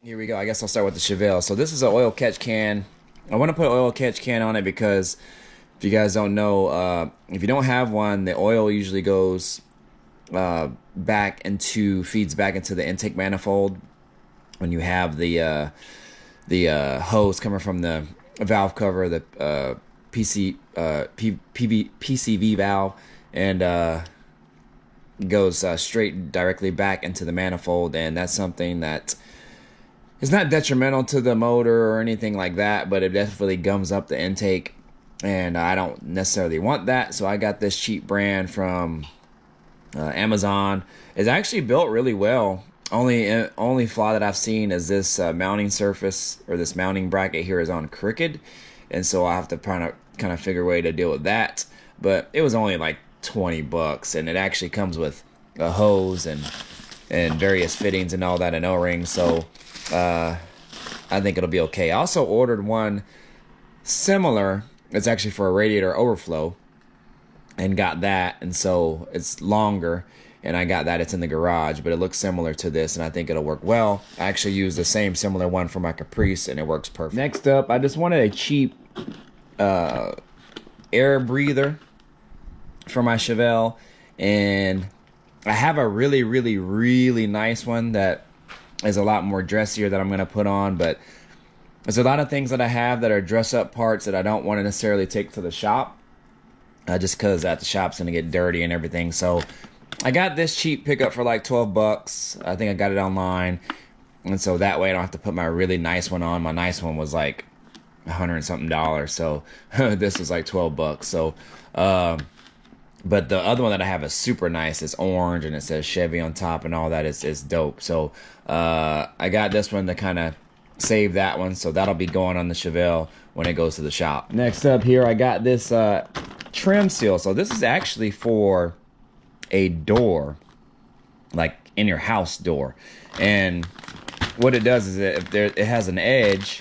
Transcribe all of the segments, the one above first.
Here we go. I guess I'll start with the Chevelle. So this is an oil catch can. I want to put an oil catch can on it because if you guys don't know, if you don't have one, the oil usually goes feeds back into the intake manifold when you have the hose coming from the valve cover, the PCV valve, and goes straight directly back into the manifold, and that's something that is not detrimental to the motor or anything like that, but it definitely gums up the intake, and I don't necessarily want that. So I got this cheap brand from Amazon. It's actually built really well. Only flaw that I've seen is this mounting surface, or this mounting bracket here, is on crooked, and so I have to kind of figure a way to deal with that. But it was only like $20, and it actually comes with a hose and various fittings and all that, and O-rings. So I think it'll be okay. I also ordered one similar. It's actually for a radiator overflow, and got that, and so it's longer, and I got that. It's in the garage, but it looks similar to this, and I think it'll work well. I actually used the same similar one for my Caprice, and it works perfect. Next up, I just wanted a cheap air breather for my Chevelle, and I have a really, really, really nice one that is a lot more dressier that I'm going to put on, but there's a lot of things that I have that are dress up parts that I don't want to necessarily take to the shop, just because at the shop's going to get dirty and everything. So I got this cheap pickup for like $12. I think I got it online, and so that way I don't have to put my really nice one on. My nice one was like $100 and something, so this was like $12. So but the other one that I have is super nice. It's orange and it says Chevy on top and all that. It's dope. So I got this one to kind of save that one. So that'll be going on the Chevelle when it goes to the shop. Next up here, I got this trim seal. So this is actually for a door, like in your house door. And what it does is it has an edge,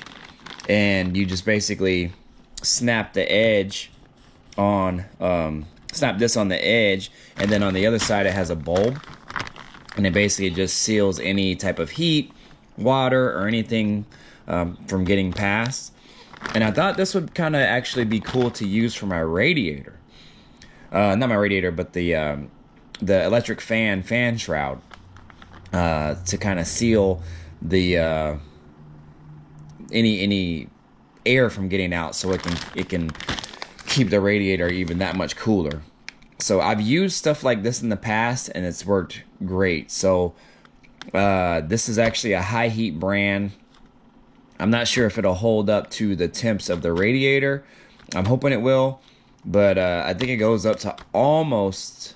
and you just basically snap the edge on, snap this on the edge, and then on the other side it has a bulb, and it basically just seals any type of heat, water, or anything from getting past. And I thought this would kind of actually be cool to use for my radiator, not my radiator, but the electric fan shroud, to kind of seal the any air from getting out, so it can keep the radiator even that much cooler. So I've used stuff like this in the past, and it's worked great. So this is actually a high heat brand. I'm not sure if it'll hold up to the temps of the radiator. I'm hoping it will, but I think it goes up to almost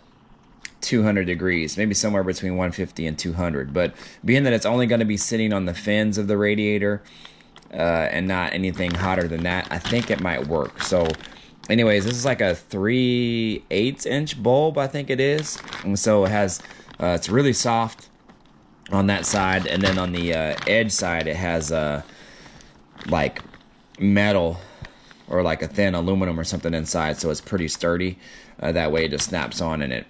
200 degrees, maybe somewhere between 150 and 200. But being that it's only going to be sitting on the fins of the radiator and not anything hotter than that, I think it might work. So anyways, this is like a 3/8 inch bulb, I think it is. And so it has, it's really soft on that side. And then on the edge side, it has like metal or like a thin aluminum or something inside. So it's pretty sturdy. That way it just snaps on, and it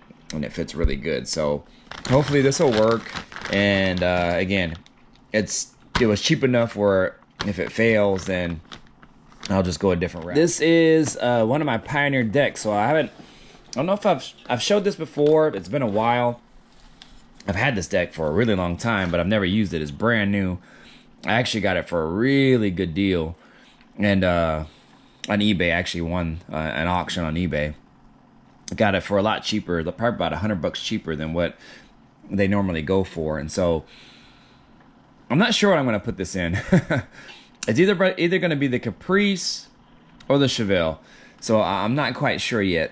fits really good. So hopefully this will work. And again, it was cheap enough where if it fails, then I'll just go a different route. This is one of my Pioneer decks. So I don't know if I've showed this before. It's been a while. I've had this deck for a really long time, but I've never used it. It's brand new. I actually got it for a really good deal, and on eBay. I actually won an auction on eBay. Got it for a lot cheaper, probably about $100 cheaper than what they normally go for. And so I'm not sure what I'm going to put this in. It's either going to be the Caprice or the Chevelle. So I'm not quite sure yet,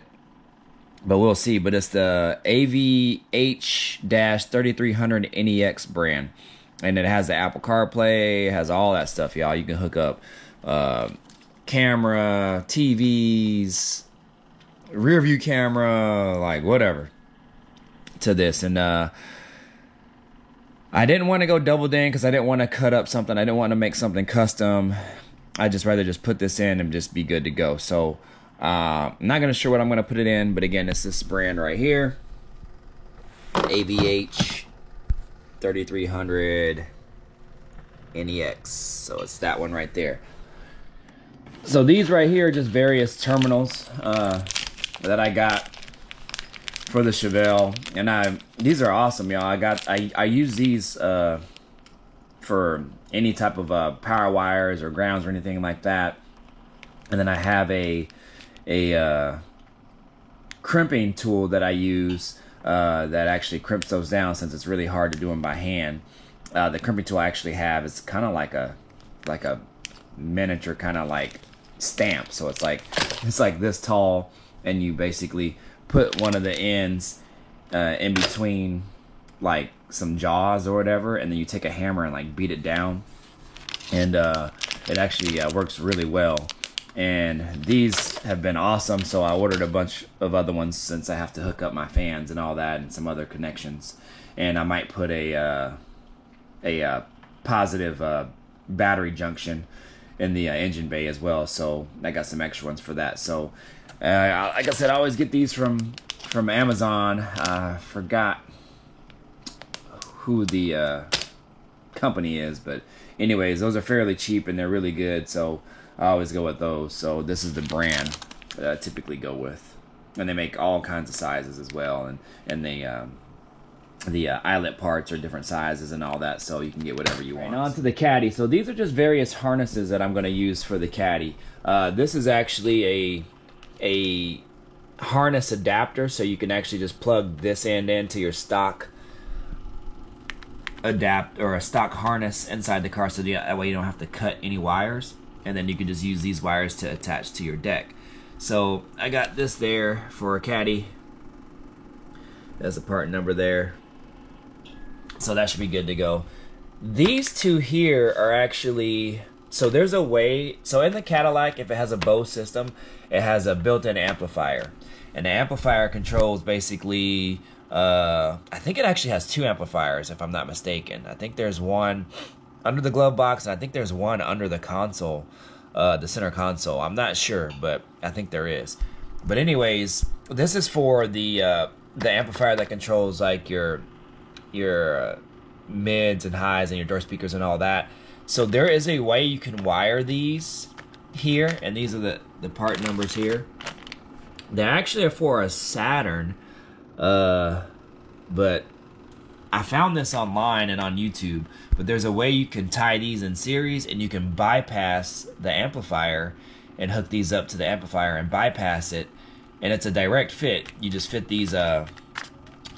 but we'll see. But it's the AVH-3300 NEX brand. And it has the Apple CarPlay, it has all that stuff, y'all. You can hook up camera, TVs, rear view camera, like whatever, to this. And I didn't want to go double dang because I didn't want to cut up something. I didn't want to make something custom. I just rather just put this in and just be good to go. So I'm not gonna sure what I'm gonna put it in, but again, it's this brand right here, AVH 3300 NEX. So it's that one right there. So these right here are just various terminals that I got for the Chevelle, and these are awesome, y'all. I use these for any type of power wires or grounds or anything like that. And then I have a crimping tool that I use that actually crimps those down, since it's really hard to do them by hand. The crimping tool I actually have is kind of like a miniature kind of like stamp. So it's like this tall, and you basically put one of the ends in between like some jaws or whatever, and then you take a hammer and like beat it down, and it actually works really well. And these have been awesome, so I ordered a bunch of other ones since I have to hook up my fans and all that and some other connections. And I might put a positive battery junction in the engine bay as well, so I got some extra ones for that. So like I said, I always get these from Amazon. Forgot who the company is, but anyways, those are fairly cheap and they're really good, so I always go with those. So this is the brand that I typically go with, and they make all kinds of sizes as well, and the eyelet parts are different sizes and all that, so you can get whatever you want. And on to the caddy. So these are just various harnesses that I'm going to use for the caddy. This is actually a harness adapter, so you can actually just plug this end into your stock a stock harness inside the car, so that way you don't have to cut any wires, and then you can just use these wires to attach to your deck. So I got this there for a caddy. There's a part number there, so that should be good to go. These two here are actually, so there's a way, so in the Cadillac, if it has a Bose system, it has a built-in amplifier, and the amplifier controls basically I think it actually has two amplifiers, if I'm not mistaken. I think there's one under the glove box, and I think there's one under the console, the center console. I'm not sure, but I think there is. But anyways, this is for the amplifier that controls like your mids and highs and your door speakers and all that. So there is a way you can wire these here, and these are the part numbers here. They actually are for a Saturn. But I found this online and on YouTube, but there's a way you can tie these in series, and you can bypass the amplifier and hook these up to the amplifier and bypass it, and it's a direct fit. You just fit these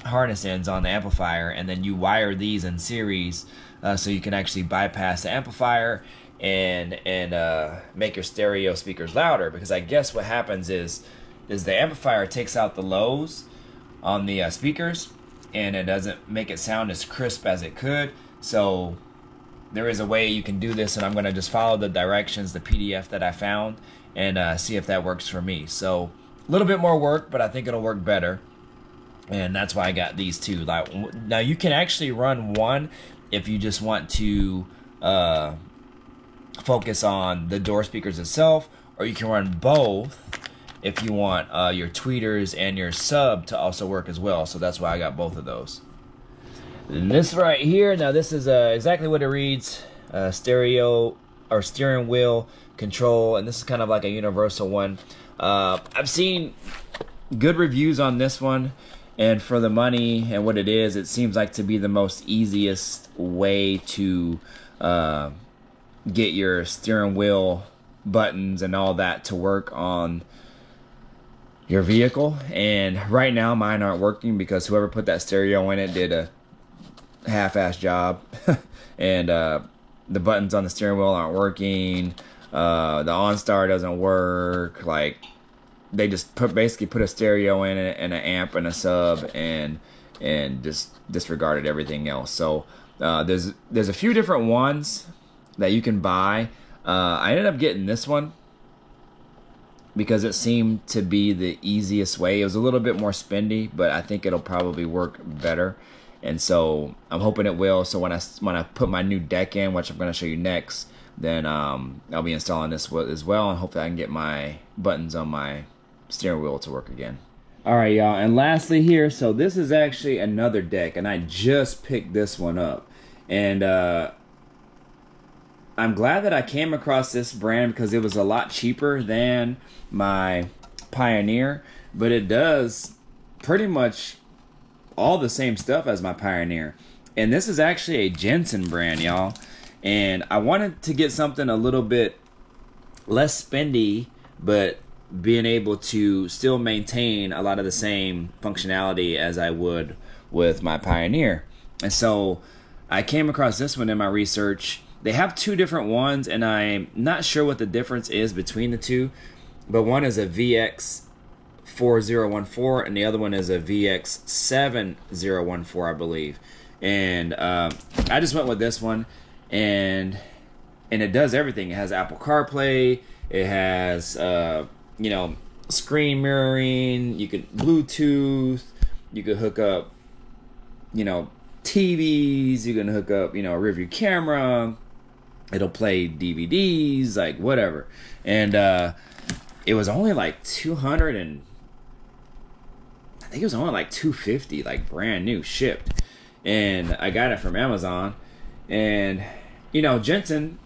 harness ends on the amplifier, and then you wire these in series, so you can actually bypass the amplifier and make your stereo speakers louder. Because I guess what happens is the amplifier takes out the lows on the speakers, and it doesn't make it sound as crisp as it could. So there is a way you can do this, and I'm going to just follow the directions, the PDF that I found, and see if that works for me. So a little bit more work, but I think it'll work better, and that's why I got these two. Now you can actually run one if you just want to focus on the door speakers itself, or you can run both if you want your tweeters and your sub to also work as well. So that's why I got both of those. And this right here, now this is exactly what it reads, stereo or steering wheel control, and this is kind of like a universal one. I've seen good reviews on this one, and for the money and what it is, it seems like to be the most easiest way to get your steering wheel buttons and all that to work on your vehicle. And right now mine aren't working because whoever put that stereo in it did a half-ass job. And the buttons on the steering wheel aren't working. The OnStar doesn't work. Like, they just basically put a stereo in it and an amp and a sub, and just disregarded everything else. So there's a few different ones that you can buy. I ended up getting this one because it seemed to be the easiest way. It was a little bit more spendy, but I think it'll probably work better. And so I'm hoping it will. So when I put my new deck in, which I'm going to show you next, then I'll be installing this as well, and hopefully I can get my buttons on my steering wheel to work again. All right, y'all. And lastly here, so this is actually another deck, and I just picked this one up. And I'm glad that I came across this brand because it was a lot cheaper than my Pioneer, but it does pretty much all the same stuff as my Pioneer. And this is actually a Jensen brand, y'all. And I wanted to get something a little bit less spendy, but being able to still maintain a lot of the same functionality as I would with my Pioneer. And so I came across this one in my research. They have two different ones, and I'm not sure what the difference is between the two, but one is a VX4014 and the other one is a VX7014, I believe. And I just went with this one, and it does everything. It has Apple CarPlay, it has screen mirroring, you could Bluetooth, you could hook up TVs, you can hook up a rear view camera, it'll play DVDs, like whatever. And it was only like 200 and I think it was only like 250, like brand new, shipped. And I got it from Amazon. And Jensen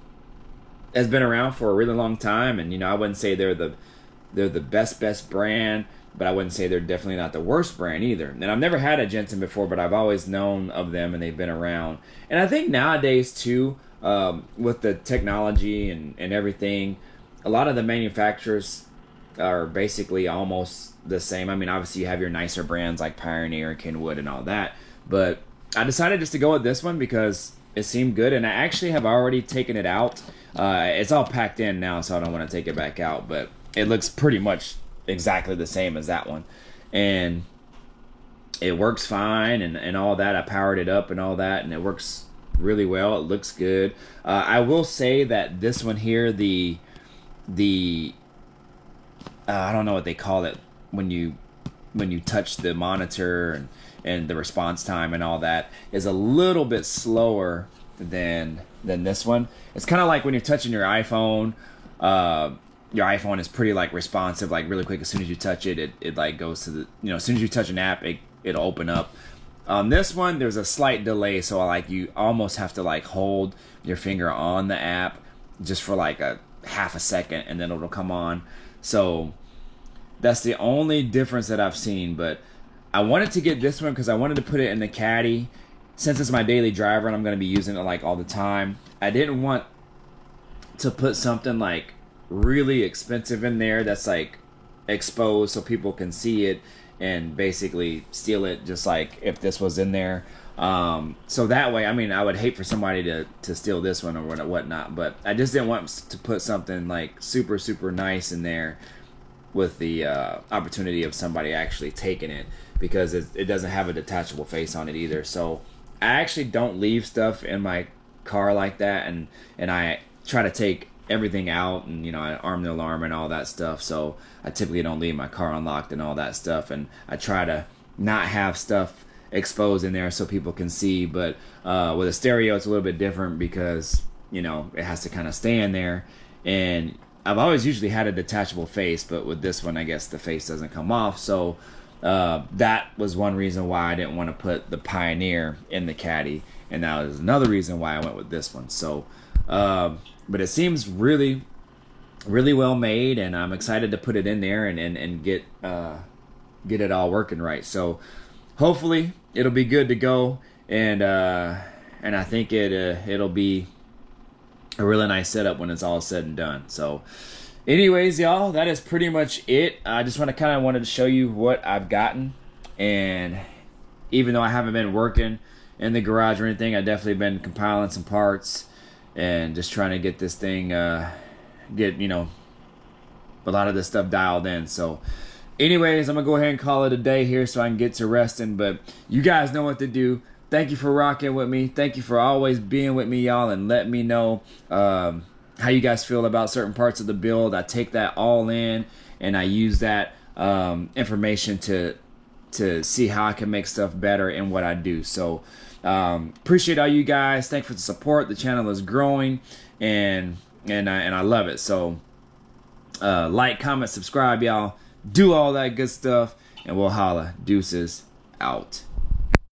has been around for a really long time, and I wouldn't say they're the best brand, but I wouldn't say they're definitely not the worst brand either. And I've never had a Jensen before, but I've always known of them, and they've been around. And I think nowadays too, with the technology and everything, a lot of the manufacturers are basically almost the same. I mean, obviously you have your nicer brands like Pioneer, Kenwood, and all that, but I decided just to go with this one because it seemed good, and I actually have already taken it out. It's all packed in now, so I don't want to take it back out, but it looks pretty much exactly the same as that one, and it works fine and all that. I powered it up and all that, and it works really well. It looks good. I will say that this one here, the I don't know what they call it when you touch the monitor and the response time and all that, is a little bit slower than this one. It's kind of like when you're touching your iPhone. Your iPhone is pretty like responsive, like really quick. As soon as you touch it, it like goes to the, as soon as you touch an app, it'll open up. On this one, there's a slight delay, so like you almost have to like hold your finger on the app just for like a half a second, and then it'll come on. So that's the only difference that I've seen. But I wanted to get this one because I wanted to put it in the caddy, since it's my daily driver and I'm going to be using it like all the time. I didn't want to put something like really expensive in there that's like exposed so people can see it and basically steal it, just like if this was in there. So that way, I mean, I would hate for somebody to steal this one or whatnot, but I just didn't want to put something like super nice in there with the opportunity of somebody actually taking it, because it doesn't have a detachable face on it either. So I actually don't leave stuff in my car like that, and I try to take everything out, and I arm the alarm and all that stuff. So I typically don't leave my car unlocked and all that stuff, and I try to not have stuff exposed in there so people can see. But with a stereo, it's a little bit different because it has to kind of stay in there, and I've always usually had a detachable face, but with this one, I guess the face doesn't come off. So that was one reason why I didn't want to put the Pioneer in the caddy, and that was another reason why I went with this one. So but it seems really well made, and I'm excited to put it in there and get it all working right. So hopefully it'll be good to go, and I think it'll be a really nice setup when it's all said and done. So anyways, y'all, that is pretty much it. I just wanted to show you what I've gotten, and even though I haven't been working in the garage or anything, I've definitely been compiling some parts and just trying to get this thing get a lot of this stuff dialed in. So anyways, I'm gonna go ahead and call it a day here so I can get to resting, but you guys know what to do. Thank you for rocking with me. Thank you for always being with me, y'all, and let me know how you guys feel about certain parts of the build. I take that all in, and I use that information to see how I can make stuff better in what I do. So appreciate all you guys. Thanks for the support. The channel is growing, and I love it. So like, comment, subscribe, y'all. Do all that good stuff, and we'll holla. Deuces out.